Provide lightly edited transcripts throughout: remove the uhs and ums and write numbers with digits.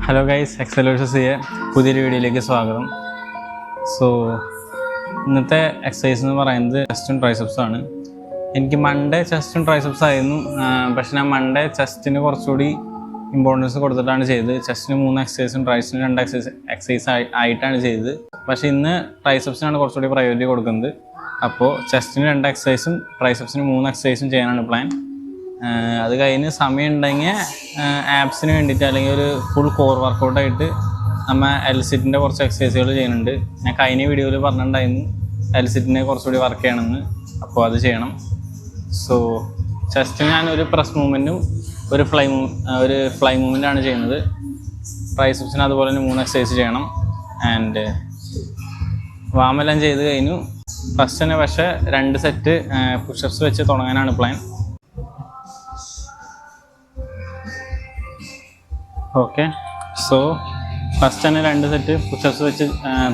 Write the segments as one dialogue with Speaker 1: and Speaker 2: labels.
Speaker 1: Hello guys, എക്സലോഷസിയെ പുതിയൊരു വീഡിയോയിലേക്ക് സ്വാഗതം. സോ ഇന്നത്തെ എക്സസൈസ് എന്ന് പറയുന്നത് ചെസ്റ്റും ട്രൈസെപ്സും ആണ്. എനിക്ക് മൺഡേ ചെസ്റ്റും ട്രൈസെപ്സ് ആയിരുന്നു, പക്ഷെ ഞാൻ മൺഡേ ചെസ്റ്റിന് കുറച്ചുകൂടി ഇമ്പോർട്ടൻസ് കൊടുത്തിട്ടാണ് ചെയ്തത്. ചെസ്റ്റിന് 3 എക്സസൈസും ട്രൈസെപ്സിന് 2 എക്സസൈസ് ആയിട്ടാണ് ചെയ്തത്. പക്ഷേ ഇന്ന് ട്രൈസെപ്സിനാണ് കുറച്ചുകൂടി പ്രയോറിറ്റി കൊടുക്കുന്നത്. അപ്പോൾ ചെസ്റ്റിന് 2 എക്സസൈസും ട്രൈസെപ്സിന് 3 എക്സസൈസും ചെയ്യാനാണ് പ്ലാൻ. അത് കഴിഞ്ഞ് സമയം ഉണ്ടെങ്കിൽ ആപ്സിന് വേണ്ടിയിട്ട് അല്ലെങ്കിൽ ഒരു ഫുൾ കോർ വർക്കൗട്ടായിട്ട് നമ്മൾ എൽസിറ്റിൻ്റെ കുറച്ച് എക്സസൈസുകൾ ചെയ്യുന്നുണ്ട്. ഞാൻ കഴിഞ്ഞ വീഡിയോയിൽ പറഞ്ഞിട്ടുണ്ടായിരുന്നു എൽസിറ്റിനെ കുറച്ചുകൂടി വർക്ക് ചെയ്യണമെന്ന്. അപ്പോൾ അത് ചെയ്യണം. സോ ചെസ്റ്റിന് ഞാൻ ഒരു പ്രസ് മൂവ്മെൻറ്റും ഒരു ഫ്ലൈ മൂവ്മെൻറ്റാണ് ചെയ്യുന്നത്. ട്രൈസെപ്സിന് അതുപോലെ തന്നെ 3 എക്സസൈസ് ചെയ്യണം. ആൻഡ് വാമെല്ലാം ചെയ്ത് കഴിഞ്ഞു. ഫസ്റ്റ് തന്നെ പക്ഷേ 2 സെറ്റ് പുഷപ്സ് വെച്ച് തുടങ്ങാനാണ് പ്ലാൻ. ഓക്കെ, സോ ഫസ്റ്റ് തന്നെ 2 സെറ്റ് പുഷപ്സ് വെച്ച്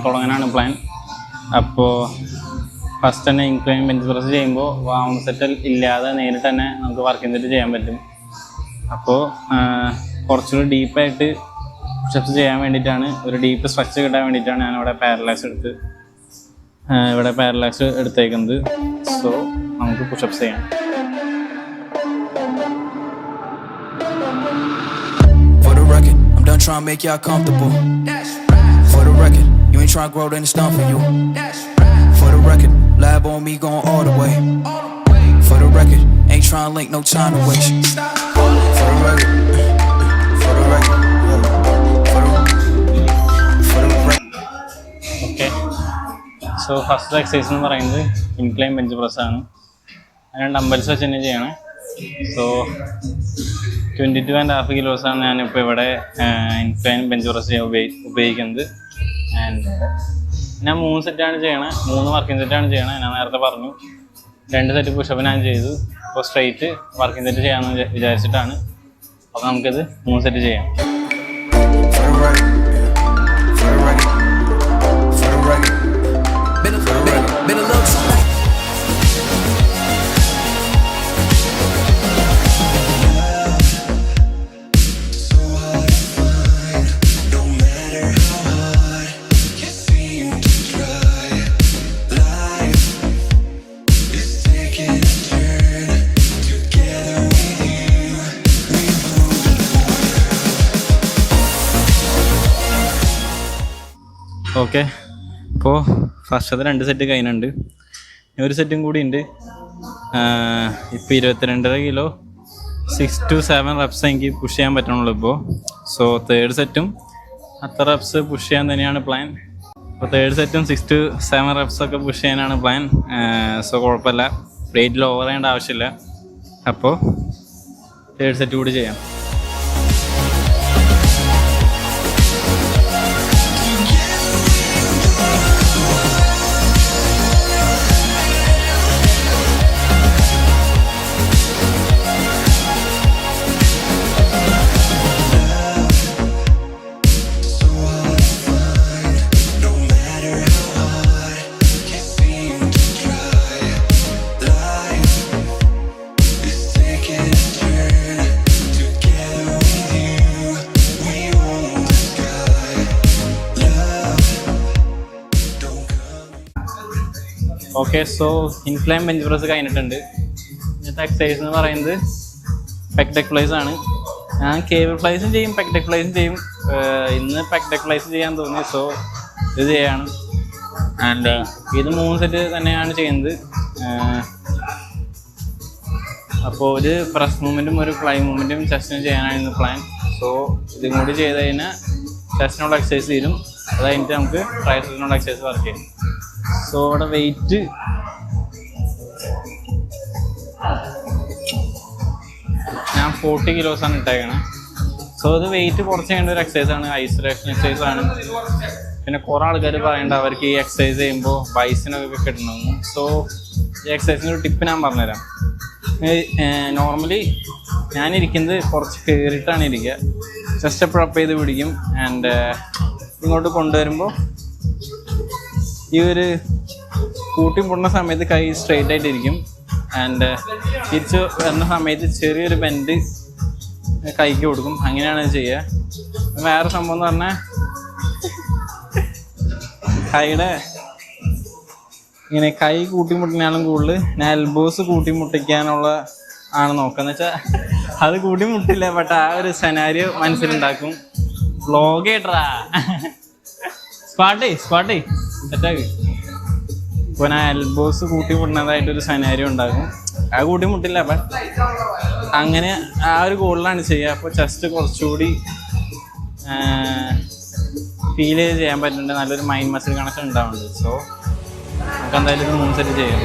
Speaker 1: തുടങ്ങാനാണ് പ്ലാൻ. അപ്പോൾ ഫസ്റ്റ് തന്നെ ഇൻക്ലൈൻ ബെഞ്ച് പ്രസ് ചെയ്യുമ്പോൾ വാം സെറ്റ് ഇല്ലാതെ നേരിട്ട് തന്നെ നമുക്ക് വർക്കിംഗ് സെറ്റ് ചെയ്യാൻ പറ്റും. അപ്പോൾ കുറച്ചുകൂടി ഡീപ്പായിട്ട് പുഷപ്സ് ചെയ്യാൻ വേണ്ടിയിട്ടാണ്, ഒരു ഡീപ്പ് സ്ട്രെച്ച് കിട്ടാൻ വേണ്ടിയിട്ടാണ് ഞാനിവിടെ പാരലാക്സ് എടുത്തേക്കുന്നത്. സോ നമുക്ക് പുഷപ്സ് ചെയ്യാം.
Speaker 2: Done trying to make y'all comfortable. For the record, you ain't trying to grow, then it's done for you. For the record, lab on me going all the way. For the record, ain't trying to link, no time to waste. For the record, for the record, for the record.
Speaker 1: Okay, so first exercise എന്ന് പറയുന്നത് incline bench പ്രസ്സാണ്. അതിന് dumbbells വെച്ച് തന്നെ ചെയ്യണം. So 22.5 കിലോസാണ് ഞാനിപ്പോൾ ഇവിടെ incline bench press ചെയ്യാൻ ഉപയോഗിക്കുന്നത്. ആൻഡ് ഞാൻ 3 സെറ്റാണ് ചെയ്യണത്, 3 വർക്കിംഗ് സെറ്റാണ് ചെയ്യണത്. ഞാൻ നേരത്തെ പറഞ്ഞു 2 സെറ്റ് പുഷപ്പ് ഞാൻ ചെയ്തു. അപ്പോൾ സ്ട്രൈറ്റ് വർക്കിംഗ് സെറ്റ് ചെയ്യാമെന്ന് വിചാരിച്ചിട്ടാണ്. അപ്പോൾ നമുക്കിത് 3 സെറ്റ് ചെയ്യാം. ഓക്കെ, ഇപ്പോൾ ഫസ്റ്റത്തെ 2 സെറ്റ് കഴിഞ്ഞിട്ടുണ്ട്. ഒരു സെറ്റും കൂടി ഉണ്ട്. ഇപ്പോൾ 22.5 കിലോ 6 to 7 റെപ്സ് എനിക്ക് പുഷ് ചെയ്യാൻ പറ്റണുള്ളൂ ഇപ്പോൾ. സോ 3rd സെറ്റും അത്ര റെപ്സ് പുഷ് ചെയ്യാൻ തന്നെയാണ് പ്ലാൻ. അപ്പോൾ 3rd സെറ്റും 6 to 7 റെപ്സൊക്കെ പുഷ് ചെയ്യാനാണ് പ്ലാൻ. സോ കുഴപ്പമില്ല, വെയിറ്റ് ഓവർ ചെയ്യേണ്ട ആവശ്യമില്ല. അപ്പോൾ 3rd സെറ്റ് കൂടി ചെയ്യാം. Okay, so incline bench press കഴിഞ്ഞിട്ടുണ്ട്. ഇന്നത്തെ എക്സസൈസ് എന്ന് പറയുന്നത് പെക്ടെക്ലൈസ് ആണ്. ഞാൻ കേബിൾ ഫ്ലൈസും ചെയ്യും, പെക്ടെക്ലൈസും ചെയ്യും. ഇന്ന് പെക്ടെക്ലൈസ് ചെയ്യാൻ തോന്നി, സോ ഇത് ചെയ്യാണ്. ആൻഡ് ഇത് 3 സെറ്റ് തന്നെയാണ് ചെയ്യുന്നത്. അപ്പോൾ ഒരു പ്രസ് മൂവ്മെൻറ്റും ഒരു ഫ്ലൈ മൂവ്മെൻറ്റും ചെസ്റ്റിന് ചെയ്യാനാണ് ഇന്ന് പ്ലാൻ. സോ ഇതും കൂടി ചെയ്ത് കഴിഞ്ഞാൽ ചെസ്റ്റിനുള്ള എക്സസൈസ് തീരും. അത് കഴിഞ്ഞിട്ട് നമുക്ക് ട്രൈസെപ്സിനുള്ള എക്സസൈസ് വർക്ക് ചെയ്യും. സോ ഇവിടെ വെയിറ്റ് ഞാൻ 40 കിലോസാണ് ഇട്ടേക്കണേ. സോ ഇത് വെയിറ്റ് കുറച്ച് ചെയ്യേണ്ട ഒരു എക്സസൈസാണ്, ഐസൊലേഷൻ എക്സസൈസാണ്. പിന്നെ കുറേ ആൾക്കാർ പറയേണ്ട അവർക്ക് ഈ എക്സസൈസ് ചെയ്യുമ്പോൾ ബൈസിനൊക്കെ കിട്ടണമെന്ന്. സോ ഈ എക്സസൈസിൻ്റെ ഒരു ടിപ്പ് ഞാൻ പറഞ്ഞുതരാം. നോർമലി ഞാനിരിക്കുന്നത് കുറച്ച് കയറിയിട്ടാണ് ഇരിക്കുക. ജസ്റ്റ് എപ്പോഴും അപ്പ് ചെയ്ത് പിടിക്കും. ആൻഡ് ഇങ്ങോട്ട് കൊണ്ടുവരുമ്പോൾ ഈ ഒരു കൂട്ടി പൊടുന്ന സമയത്ത് കൈ സ്ട്രെയിറ്റ് ആയിട്ടിരിക്കും. ആൻഡ് തിരിച്ച് വരുന്ന സമയത്ത് ചെറിയൊരു ബെൻഡ് കൈക്ക് കൊടുക്കും. അങ്ങനെയാണ് ചെയ്യുക. വേറെ സംഭവം എന്ന് പറഞ്ഞാൽ കൈയുടെ ഇങ്ങനെ കൈ കൂട്ടിമുട്ടിനാലും കൂടുതൽ ഞാൻ എൽബോസ് കൂട്ടിമുട്ടിക്കാനുള്ള ആണ് നോക്കാന്ന് വെച്ചാൽ അത് കൂട്ടിമുട്ടില്ല. ബട്ട് ആ ഒരു സെനാരിയോ മനസ്സിലുണ്ടാക്കും. വ്ളോഗ് കേട്ടറാ സ്പാട്ടേ സെറ്റാക്ക്. ഇപ്പോൾ ഞാൻ എൽബോസ് കൂട്ടിമുട്ടുന്നതായിട്ടൊരു സെനാരിയോ ഉണ്ടാക്കും. ആ കൂട്ടിമുട്ടില്ല, ബട്ട് അങ്ങനെ ആ ഒരു ഗോളിലാണ് ചെയ്യുക. അപ്പോൾ ചെസ്റ്റ് കുറച്ചുകൂടി ഫീൽ ചെയ്യാൻ പറ്റുന്നുണ്ട്. നല്ലൊരു മൈൻഡ് മസിൽ കണക്ഷൻ ഉണ്ടാവുന്നുണ്ട്. സോ നമുക്ക് എന്തായാലും ഇത് 3 സെറ്റ് ചെയ്യാം.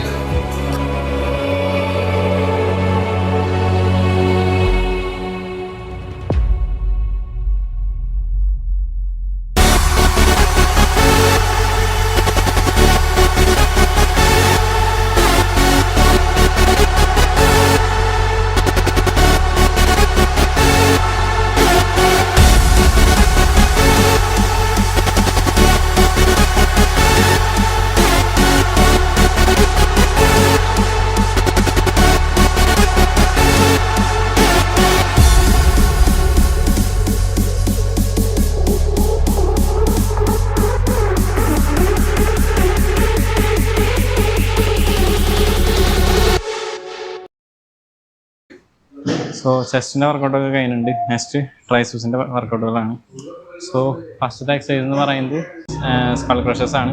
Speaker 1: സോ ചെസ്റ്റിൻ്റെ വർക്കൗട്ടൊക്കെ കഴിഞ്ഞിട്ടുണ്ട്. നെക്സ്റ്റ് ട്രൈസെപ്സിൻ്റെ വർക്കൗട്ടുകളാണ്. സോ ഫസ്റ്റത്തെ എക്സസൈസ് എന്ന് പറയുന്നത് സ്കൾ ക്രഷേഴ്സ് ആണ്.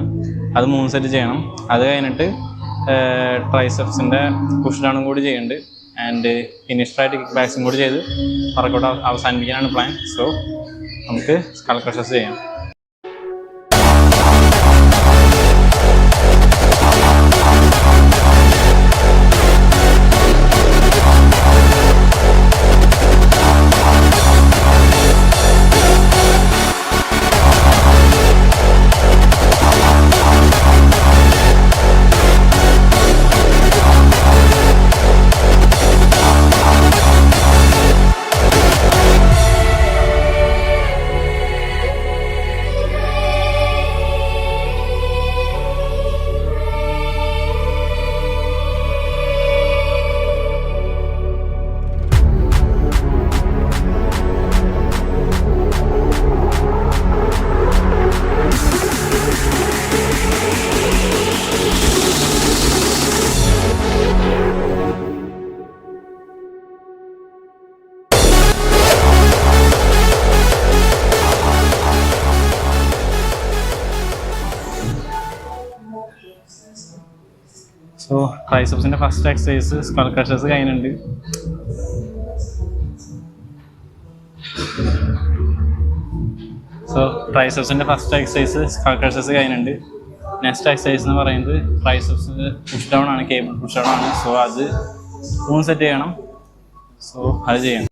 Speaker 1: അത് 3 സെറ്റ് ചെയ്യണം. അത് കഴിഞ്ഞിട്ട് ട്രൈസെപ്സിൻ്റെ പുഷ് ഡൗണും കൂടി ചെയ്യുന്നുണ്ട്. ആൻഡ് ഫിനിഷ്ഡായിട്ട് കിക്ക് ബാക്സും കൂടി ചെയ്ത് വർക്കൗട്ട് അവസാനിപ്പിക്കാനാണ് പ്ലാൻ. സോ നമുക്ക് സ്കൾ ക്രഷേഴ്സ് ചെയ്യാം. സോ ട്രൈസെപ്സിൻ്റെ ഫസ്റ്റ് എക്സസൈസ് സ്കൾ ക്രഷേഴ്സ് കഴിഞ്ഞിട്ടുണ്ട്. സോ ട്രൈസെപ്സിൻ്റെ ഫസ്റ്റ് എക്സസൈസ് സ്കൾ ക്രഷേഴ്സ് കഴിഞ്ഞിട്ടുണ്ട്. നെക്സ്റ്റ് എക്സസൈസ് എന്ന് പറയുന്നത് ട്രൈസെപ്സ് പുഷ് ഡൗൺ ആണ്, കേബിൾ പുഷ് ഡൗൺ ആണ്. സോ അത് 3 സെറ്റ് ചെയ്യണം. സോ അത് ചെയ്യണം.